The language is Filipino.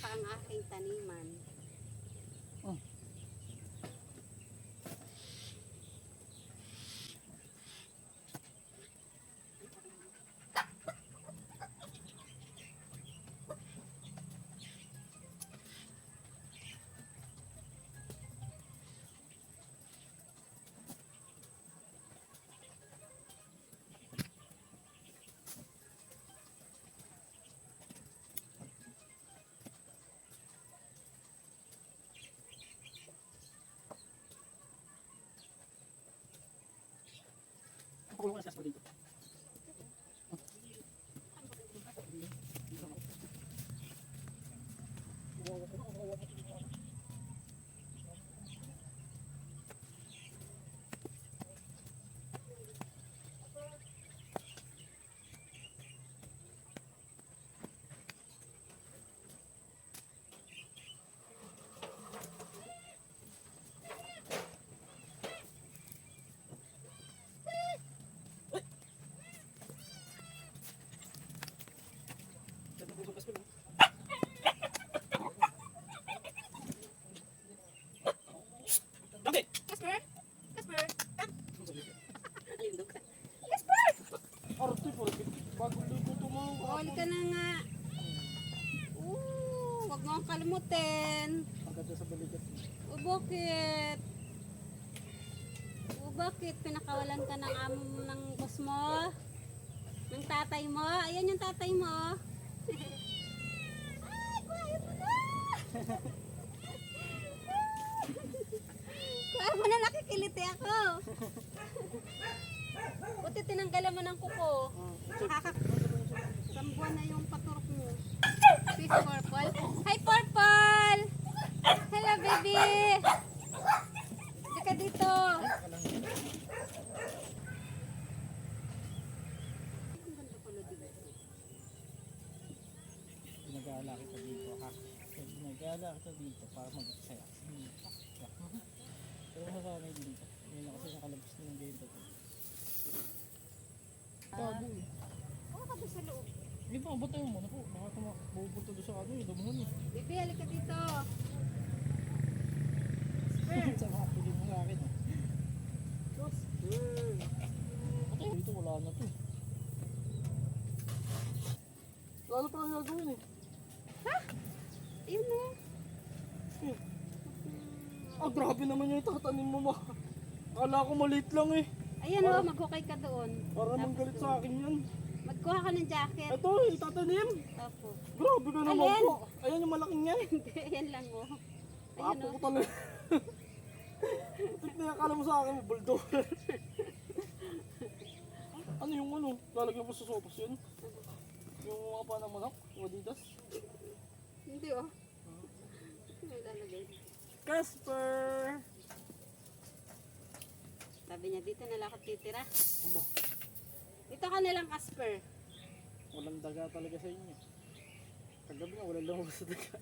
pa ang aking taniman. Oh. Kukulong ka sa gas dito. Okay. Casper! Casper! Lindog ka. Arte po, bagong luto ito mo. Huli ka na nga. Wag mo akong kalimutin. Ang ganda sa balikat. Bakit? Bakit? Pinakawalan ka ng amo ng boss mo? Ng tatay mo? Ayan yung tatay mo. Ay, kuhain mo na! Kuhain mo na, nakikiliti ako. Buti tinanggalan mo ng kuko. Isang buwan na yung paturok mo. Fish Purple. Hi, Purple! Hello, baby! Hindi ka dito. Ginagala kita dito ha. Ginagala kita dito para mag-saya. Pero masanay dito. Ngayon na kasi nakalabas na yung ganito. Tago eh. Oo, ka doon sa loob. Hindi pa, batayo mo na po. Baka pupunta doon sa ano eh. Damuhan eh. Baby, halika dito. Sa mga pili mo nga akin ah. Batayo dito, wala na to eh. Lalo pa lang gagawin eh. Ayun na. Ah, grabe naman yung tatanim mo ma. Akala ko maliit lang eh. Ayan o, maghukay ka doon. Para naman Tapos galit doon. sa akin yan. Magkuha ka ng jacket. Ito, itatanim. Opo. Grabe ka naman Alin? po. Ayan yung malaking yan. Ayan lang o. Ayun Apo o. ko talaga. Tignan, akala mo sa akin, bulldozer. Ano yung ano? Lalagyan mo sa sopas yun? Yung mga pa ng manok? Yung Adidas? Hindi o. May lalagay. Casper! Sabi niya, dito na lang ako titira. Aba, Dito ka na lang, Casper. walang daga talaga sa inyo. Kagabi nga, walang lumabas sa daga.